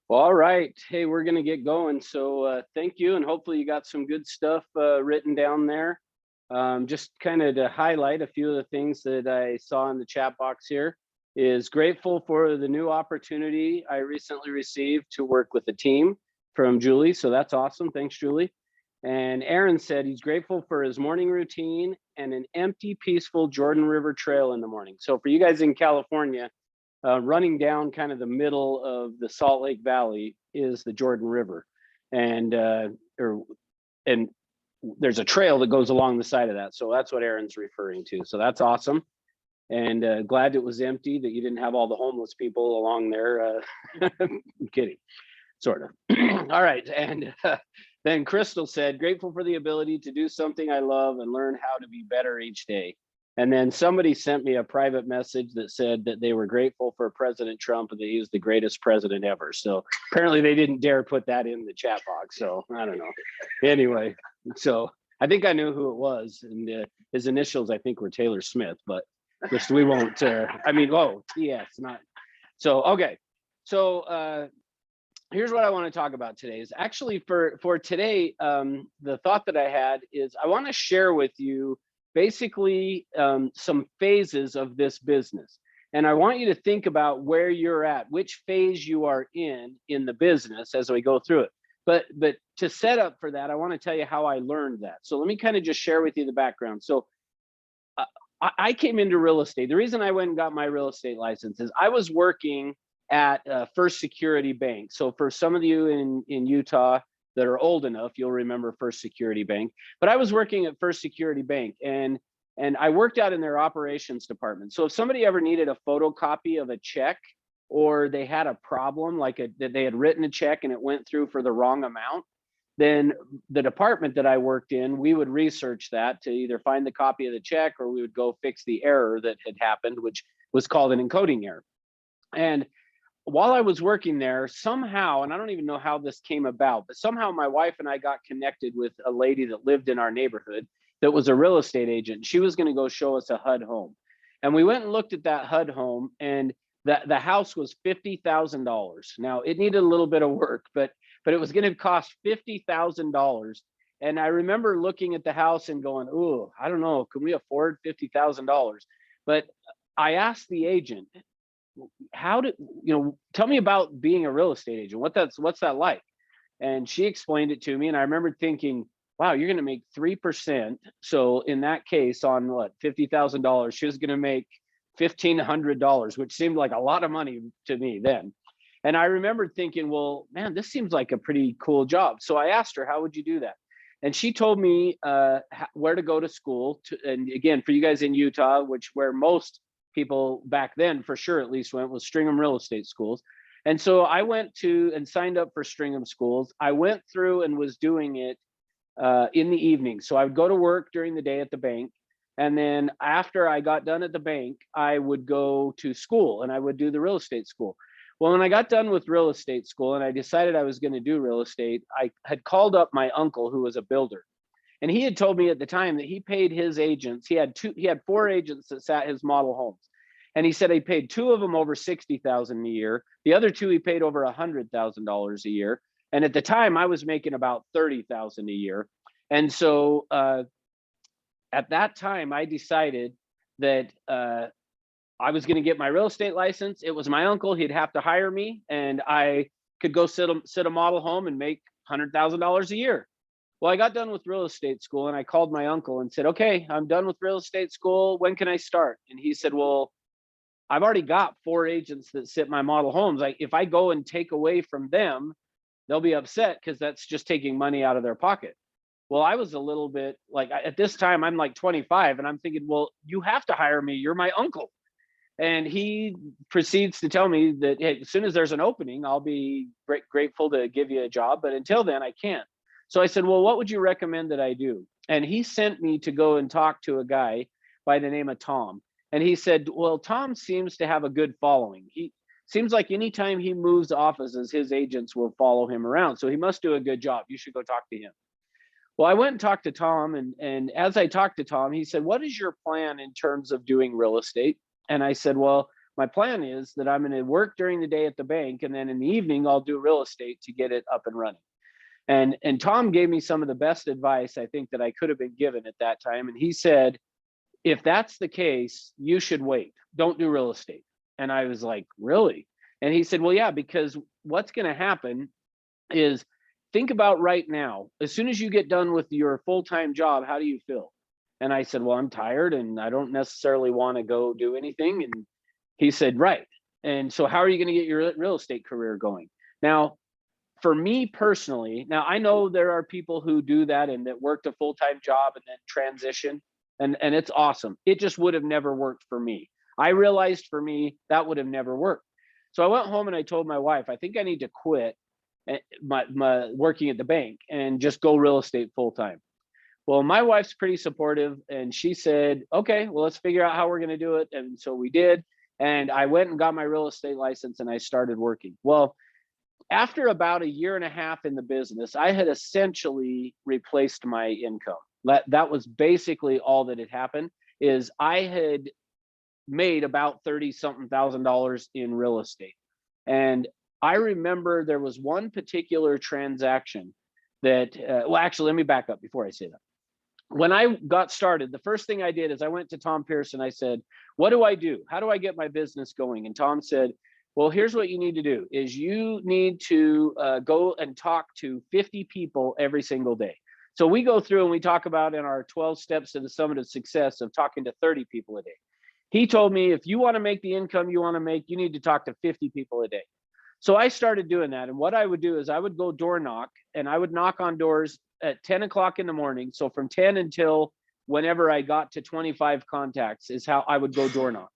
Well, all right. Hey, we're going to get going. So thank you. And hopefully you got some good stuff written down there. Just kind of to highlight a few of the things that I saw in the chat box here is grateful for the new opportunity I recently received to work with a team from Julie. So that's awesome. Thanks, Julie. And Aaron said he's grateful for his morning routine and an empty, peaceful Jordan River trail in the morning. So for you guys in California, running down kind of the middle of the Salt Lake Valley is the Jordan River, and and there's a trail that goes along the side of that. So that's what Aaron's referring to. So that's awesome, and glad it was empty, that you didn't have all the homeless people along there. I'm kidding, sort of. All right, and then Crystal said, grateful for the ability to do something I love and learn how to be better each day. And then somebody sent me a private message that said that they were grateful for President Trump and that he was the greatest president ever. So apparently they didn't dare put that in the chat box. So I don't know. Anyway, so I think I knew who it was. And his initials, I think, were Taylor Smith, but just we won't, I mean, whoa, yes, not. So, okay. So here's what I want to talk about today is actually for today, the thought that I had is I want to share with you basically some phases of this business. And I want you to think about where you're at, which phase you are in the business as we go through it. But to set up for that, I want to tell you how I learned that. So let me kind of just share with you the background. So I came into real estate. The reason I went and got my real estate license is I was working at First Security Bank. So for some of you in Utah that are old enough, you'll remember First Security Bank. But I was working at First Security Bank, and I worked out in their operations department. So if somebody ever needed a photocopy of a check, or they had a problem, like that they had written a check and it went through for the wrong amount, then the department that I worked in, we would research that to either find the copy of the check, or we would go fix the error that had happened, which was called an encoding error. And while I was working there, somehow, and I don't even know how this came about, but somehow my wife and I got connected with a lady that lived in our neighborhood that was a real estate agent. She was going to go show us a HUD home. And we went and looked at that HUD home, and the house was $50,000. Now, it needed a little bit of work, but it was going to cost $50,000. And I remember looking at the house and going, "Ooh, I don't know, can we afford $50,000?" But I asked the agent, tell me about being a real estate agent. What's that like? And she explained it to me. And I remember thinking, wow, you're going to make 3%. So in that case, on what, $50,000, she was going to make $1,500, which seemed like a lot of money to me then. And I remember thinking, well, man, this seems like a pretty cool job. So I asked her, how would you do that? And she told me where to go to school. And again, for you guys in Utah, where most people back then for sure at least went, was Stringham Real Estate Schools. And so I went to and signed up for Stringham Schools. I went through and was doing it in the evening. So I would go to work during the day at the bank. And then after I got done at the bank, I would go to school and I would do the real estate school. Well, when I got done with real estate school and I decided I was going to do real estate, I had called up my uncle, who was a builder. And he had told me at the time that he paid his agents. He had 4 agents that sat his model homes. And he said he paid 2 of them over $60,000 a year. The other 2 he paid over $100,000 a year. And at the time I was making about $30,000 a year. And so at that time I decided that I was going to get my real estate license. It was my uncle. He'd have to hire me, and I could go sit a model home and make $100,000 a year. Well, I got done with real estate school and I called my uncle and said, okay, I'm done with real estate school. When can I start? And he said, well, I've already got 4 agents that sit my model homes. If I go and take away from them, they'll be upset because that's just taking money out of their pocket. Well, I was a little bit like, at this time, I'm like 25 and I'm thinking, well, you have to hire me. You're my uncle. And he proceeds to tell me that, hey, as soon as there's an opening, I'll be grateful to give you a job. But until then, I can't. So I said, well, what would you recommend that I do? And he sent me to go and talk to a guy by the name of Tom. And he said, well, Tom seems to have a good following. He seems like anytime he moves offices, his agents will follow him around. So he must do a good job. You should go talk to him. Well, I went and talked to Tom. And as I talked to Tom, he said, what is your plan in terms of doing real estate? And I said, well, my plan is that I'm going to work during the day at the bank, and then in the evening I'll do real estate to get it up and running. And Tom gave me some of the best advice I think that I could have been given at that time. And he said, if that's the case, you should wait. Don't do real estate. And I was like, really? And he said, well, yeah, because what's going to happen is, think about right now, as soon as you get done with your full-time job, how do you feel? And I said, well, I'm tired and I don't necessarily want to go do anything. And he said, right. And so how are you going to get your real estate career going? Now, for me personally, now I know there are people who do that and that worked a full-time job and then transition, and it's awesome. It just would have never worked for me. I realized for me that would have never worked. So I went home and I told my wife, I think I need to quit my working at the bank and just go real estate full-time. Well, my wife's pretty supportive, and she said, okay, well, let's figure out how we're going to do it. And so we did. And I went and got my real estate license and I started working. Well, after about a year and a half in the business, I had essentially replaced my income. That was basically all that had happened. Is I had made about 30 something $1,000s in real estate. And I remember there was one particular transaction that, well, actually, let me back up before I say that. When I got started, the first thing I did is I went to Tom Pearson. I said, what do I do? How do I get my business going? And Tom said, well, here's what you need to do is you need to go and talk to 50 people every single day. So we go through and we talk about in our 12 steps to the summit of success of talking to 30 people a day. He told me, if you want to make the income you want to make, you need to talk to 50 people a day. So I started doing that. And what I would do is I would go door knock, and I would knock on doors at 10 o'clock in the morning. So from 10 until whenever I got to 25 contacts is how I would go door knock.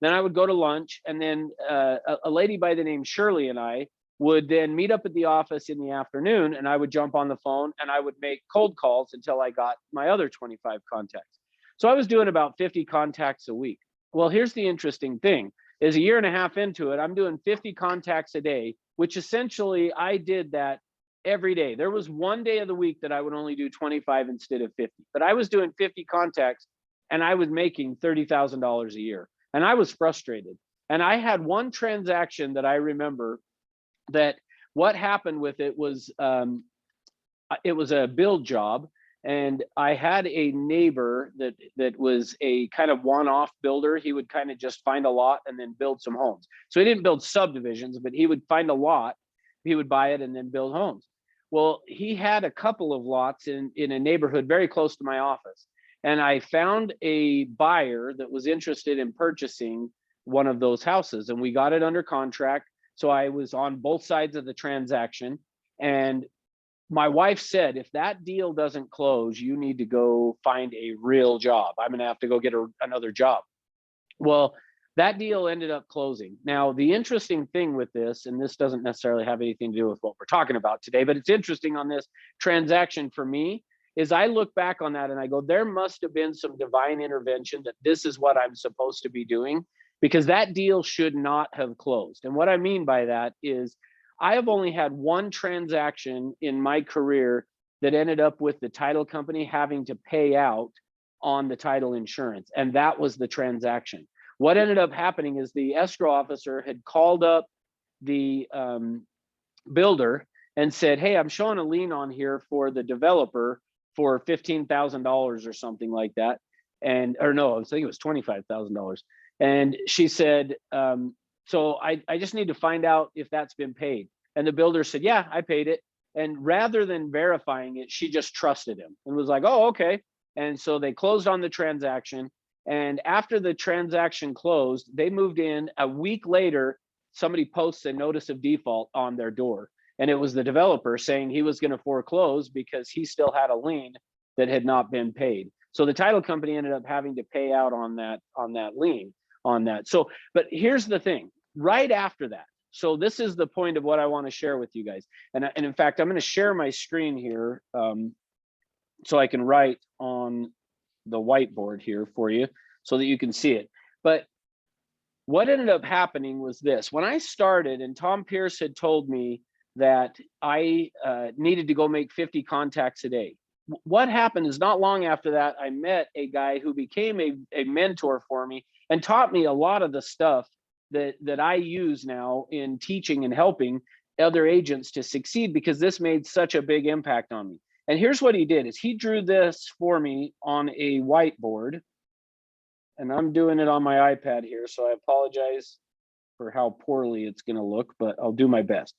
Then I would go to lunch, and then a lady by the name Shirley and I would then meet up at the office in the afternoon, and I would jump on the phone and I would make cold calls until I got my other 25 contacts. So I was doing about 50 contacts a week. Well, here's the interesting thing is a year and a half into it, I'm doing 50 contacts a day, which essentially I did that every day. There was one day of the week that I would only do 25 instead of 50, but I was doing 50 contacts and I was making $30,000 a year. And I was frustrated. And I had one transaction that I remember that what happened with it was a build job. And I had a neighbor that was a kind of one-off builder. He would kind of just find a lot and then build some homes. So he didn't build subdivisions, but he would find a lot, he would buy it and then build homes. Well, he had a couple of lots in a neighborhood very close to my office. And I found a buyer that was interested in purchasing one of those houses, and we got it under contract. So I was on both sides of the transaction. And my wife said, if that deal doesn't close, you need to go find a real job. I'm going to have to go get another job. Well, that deal ended up closing. Now, the interesting thing with this, and this doesn't necessarily have anything to do with what we're talking about today, but it's interesting on this transaction for me, is I look back on that and I go, there must have been some divine intervention that this is what I'm supposed to be doing, because that deal should not have closed. And what I mean by that is I have only had one transaction in my career that ended up with the title company having to pay out on the title insurance. And that was the transaction. What ended up happening is the escrow officer had called up the builder and said, hey, I'm showing a lien on here for the developer for $15,000 or something like that. And, or no, I was thinking it was $25,000. And she said, so I just need to find out if that's been paid. And the builder said, yeah, I paid it. And rather than verifying it, she just trusted him and was like, oh, okay. And so they closed on the transaction. And after the transaction closed, they moved in. A week later, somebody posts a notice of default on their door. And it was the developer saying he was going to foreclose because he still had a lien that had not been paid. So the title company ended up having to pay out on that lien on that. So, but here's the thing, right after that. So this is the point of what I want to share with you guys. And in fact, I'm going to share my screen here so I can write on the whiteboard here for you so that you can see it. But what ended up happening was this. When I started, and Tom Pierce had told me that I needed to go make 50 contacts a day. What happened is not long after that, I met a guy who became a mentor for me and taught me a lot of the stuff that I use now in teaching and helping other agents to succeed, because this made such a big impact on me. And here's what he did is he drew this for me on a whiteboard, and I'm doing it on my iPad here, so I apologize for how poorly it's going to look, but I'll do my best.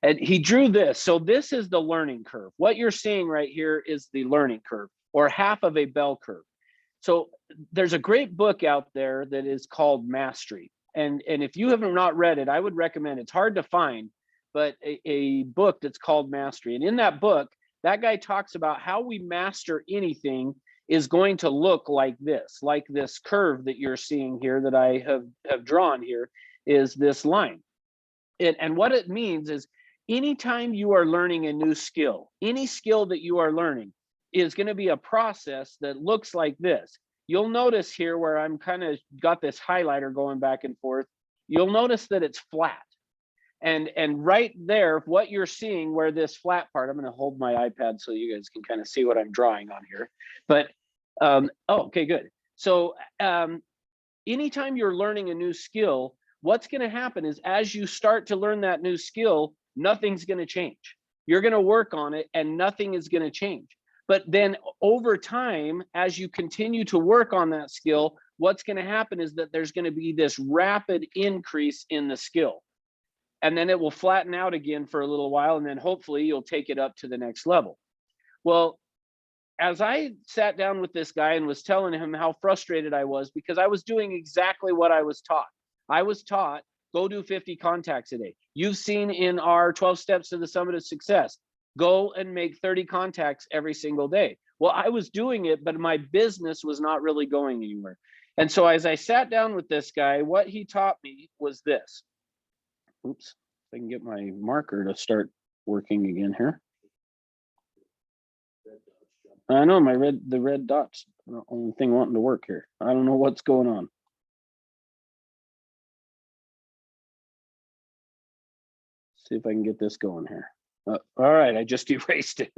And he drew this. So this is the learning curve. What you're seeing right here is the learning curve, or half of a bell curve. So there's a great book out there that is called Mastery. And if you have not read it, I would recommend it. It's hard to find, but a book that's called Mastery. And in that book, that guy talks about how we master anything is going to look like this curve that you're seeing here that I have drawn here is this line. And what it means is anytime you are learning a new skill, any skill that you are learning is going to be a process that looks like this. You'll notice here where I'm kind of got this highlighter going back and forth, you'll notice that it's flat. And right there, what you're seeing where this flat part, I'm going to hold my iPad so you guys can kind of see what I'm drawing on here. But, oh, okay, good. So anytime you're learning a new skill, what's going to happen is as you start to learn that new skill, nothing's going to change. You're going to work on it and nothing is going to change. But then over time, as you continue to work on that skill, what's going to happen is that there's going to be this rapid increase in the skill. And then it will flatten out again for a little while, and then hopefully you'll take it up to the next level. Well, as I sat down with this guy and was telling him how frustrated I was because I was doing exactly what I was taught. I was taught, go do 50 contacts a day. You've seen in our 12 steps to the summit of success, go and make 30 contacts every single day. Well, I was doing it, but my business was not really going anywhere. And so as I sat down with this guy, what he taught me was this. Oops, if I can get my marker to start working again here. I know the red dots, the only thing wanting to work here. I don't know what's going on. See if I can get this going here. All right, I just erased it.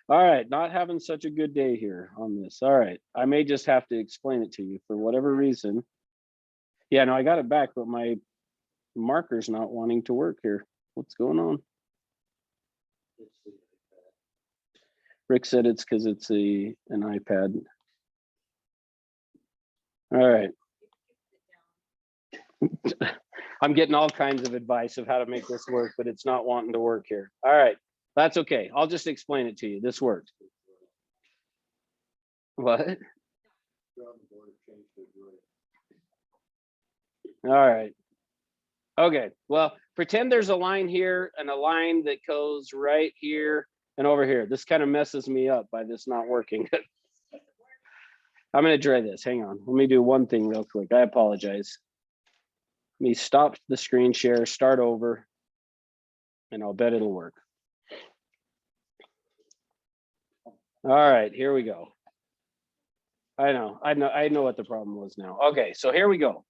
All right, not having such a good day here on this. All right, I may just have to explain it to you for whatever reason. Yeah, no, I got it back, but my marker's not wanting to work here. What's going on? Rick said it's because it's an iPad. All right. I'm getting all kinds of advice of how to make this work, but it's not wanting to work here. All right, that's okay. I'll just explain it to you. This works. What? All right. Okay, well, pretend there's a line here and a line that goes right here and over here. This kind of messes me up by this not working. I'm going to try this. Hang on. Let me do one thing real quick. I apologize. Let me stop the screen share, start over, and I'll bet it'll work. All right, here we go. I know what the problem was now. Okay, so here we go.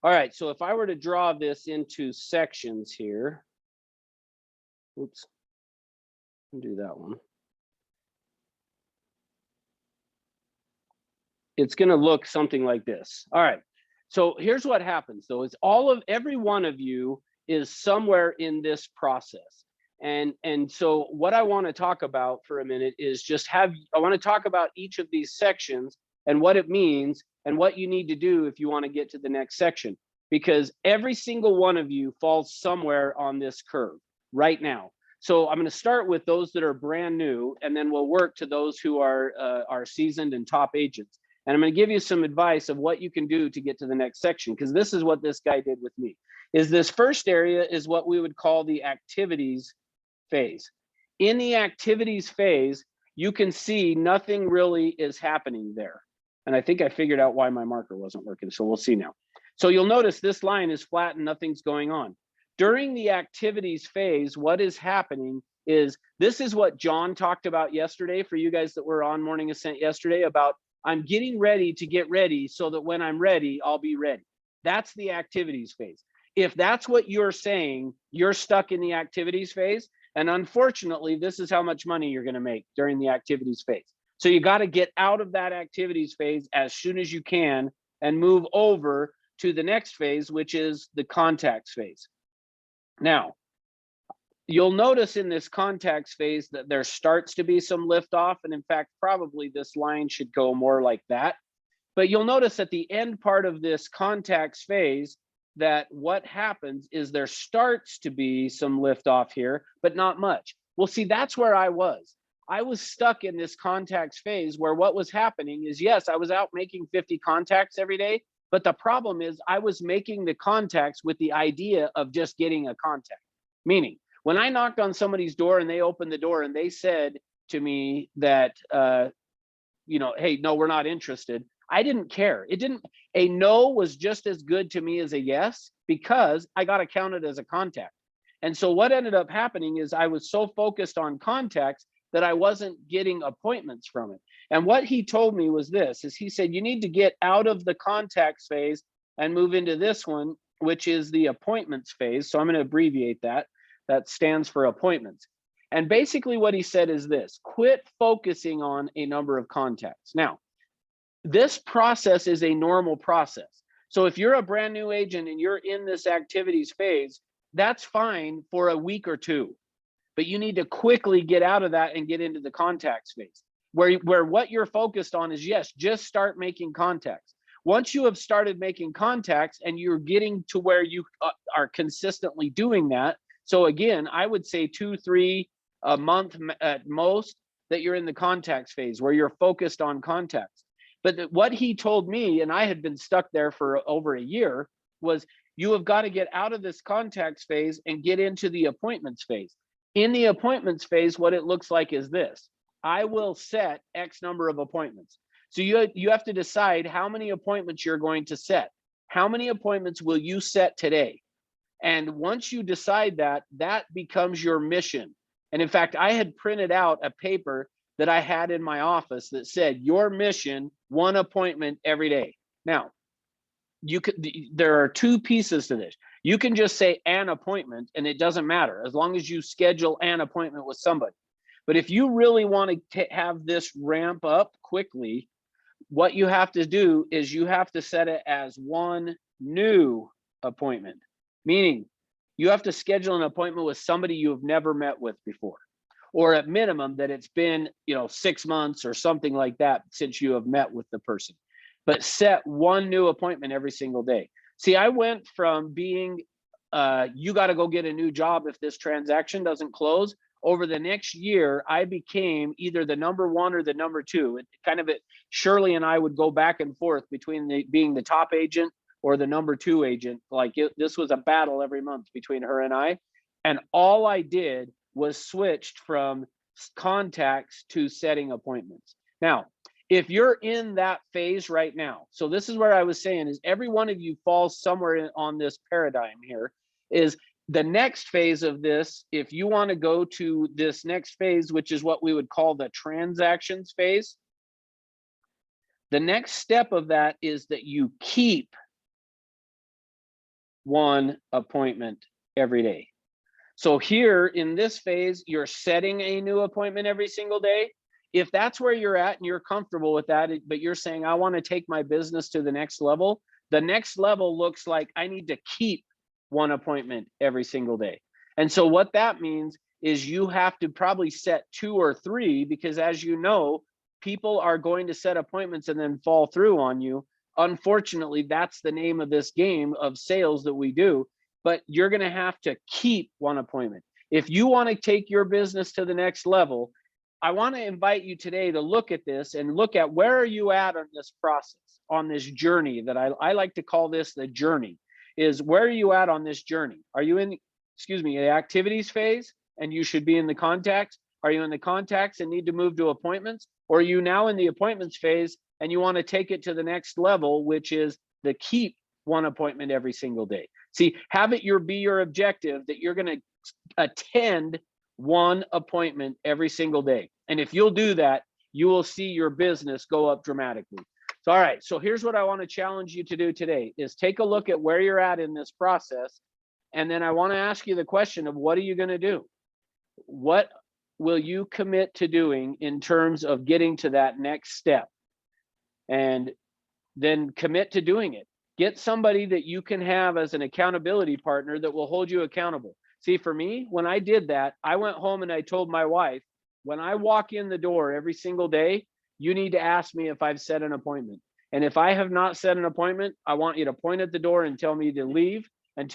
All right, so if I were to draw this into sections here, oops, do that one. It's going to look something like this. All right, so here's what happens though, is every one of you is somewhere in this process. And so what I want to talk about for a minute is I want to talk about each of these sections and what it means and what you need to do if you want to get to the next section, because every single one of you falls somewhere on this curve right now. So I'm going to start with those that are brand new, and then we'll work to those who are seasoned and top agents. And I'm going to give you some advice of what you can do to get to the next section, because this is what this guy did with me. Is this first area is what we would call the activities phase. In the activities phase, you can see nothing really is happening there. And I think I figured out why my marker wasn't working, so we'll see now. So you'll notice this line is flat and nothing's going on. During the activities phase, what is happening is, this is what John talked about yesterday for you guys that were on Morning Ascent yesterday about, I'm getting ready to get ready so that when I'm ready, I'll be ready. That's the activities phase. If that's what you're saying, you're stuck in the activities phase. And unfortunately, this is how much money you're going to make during the activities phase. So you got to get out of that activities phase as soon as you can and move over to the next phase, which is the contacts phase. Now, you'll notice in this contacts phase that there starts to be some liftoff. And in fact, probably this line should go more like that. But you'll notice at the end part of this contacts phase that what happens is there starts to be some liftoff here, but not much. Well, see, that's where I was. I was stuck in this contacts phase where what was happening is, yes, I was out making 50 contacts every day, but the problem is I was making the contacts with the idea of just getting a contact. Meaning, when I knocked on somebody's door and they opened the door and they said to me that, hey, no, we're not interested, I didn't care. A no was just as good to me as a yes because I got it counted as a contact. And so what ended up happening is I was so focused on contacts that I wasn't getting appointments from it. And what he told me was this, is he said, you need to get out of the contacts phase and move into this one, which is the appointments phase. So I'm going to abbreviate that. That stands for appointments. And basically what he said is this, quit focusing on a number of contacts. Now, this process is a normal process. So if you're a brand new agent and you're in this activities phase, that's fine for a week or two, but you need to quickly get out of that and get into the contacts phase where what you're focused on is, yes, just start making contacts. Once you have started making contacts and you're getting to where you are consistently doing that. So again, I would say 2-3 a month at most that you're in the contacts phase where you're focused on contacts. But what he told me, and I had been stuck there for over a year, was you have got to get out of this contacts phase and get into the appointments phase. In the appointments phase, what it looks like is this. I will set X number of appointments. So you have to decide how many appointments you're going to set. How many appointments will you set today? And once you decide that, that becomes your mission. And in fact, I had printed out a paper that I had in my office that said, your mission, 1 appointment every day. Now, there are 2 pieces to this. You can just say an appointment and it doesn't matter as long as you schedule an appointment with somebody. But if you really want to have this ramp up quickly, what you have to do is you have to set it as 1 new appointment, meaning you have to schedule an appointment with somebody you have never met with before, or at minimum that it's been 6 months or something like that since you have met with the person. But set 1 new appointment every single day. See, I went from being you got to go get a new job if this transaction doesn't close. Over the next year, I became either the number 1 or the number 2. Shirley and I would go back and forth between being the top agent or the number 2 agent. This was a battle every month between her and I. And all I did was switched from contacts to setting appointments. Now, if you're in that phase right now, so this is where I was saying is every one of you falls somewhere on this paradigm here, is the next phase of this. If you want to go to this next phase, which is what we would call the transactions phase, the next step of that is that you keep 1 appointment every day. So here in this phase, you're setting a new appointment every single day. If that's where you're at and you're comfortable with that, but you're saying, I want to take my business to the next level looks like I need to keep 1 appointment every single day. And so what that means is you have to probably set 2 or 3, because as you know, people are going to set appointments and then fall through on you. Unfortunately, that's the name of this game of sales that we do, but you're going to have to keep 1 appointment. If you want to take your business to the next level, I want to invite you today to look at this and look at where are you at on this process, on this journey that I like to call this the journey, is where are you at on this journey? Are you in, the activities phase and you should be in the contacts? Are you in the contacts and need to move to appointments? Or are you now in the appointments phase and you want to take it to the next level, which is the keep 1 appointment every single day? See, have it be your objective that you're going to attend 1 appointment every single day. And if you'll do that, you will see your business go up dramatically. So, all right, so here's what I want to challenge you to do today is take a look at where you're at in this process. And then I want to ask you the question of what are you going to do? What will you commit to doing in terms of getting to that next step? And then commit to doing it. Get somebody that you can have as an accountability partner that will hold you accountable. See, for me, when I did that, I went home and I told my wife, when I walk in the door every single day, you need to ask me if I've set an appointment. And if I have not set an appointment, I want you to point at the door and tell me to leave and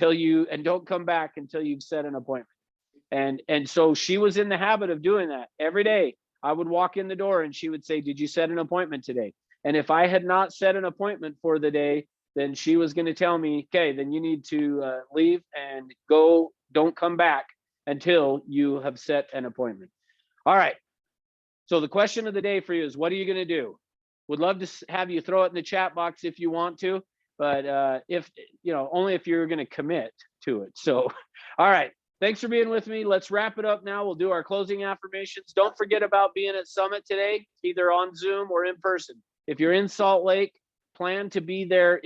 don't come back until you've set an appointment. And so she was in the habit of doing that every day. I would walk in the door and she would say, "Did you set an appointment today?" And if I had not set an appointment for the day, then she was going to tell me, "Okay, then you need to leave and go. Don't come back until you have set an appointment." All right. So the question of the day for you is, what are you going to do? Would love to have you throw it in the chat box if you want to, but if only if you're going to commit to it. So, all right. Thanks for being with me. Let's wrap it up now. We'll do our closing affirmations. Don't forget about being at Summit today, either on Zoom or in person. If you're in Salt Lake, plan to be there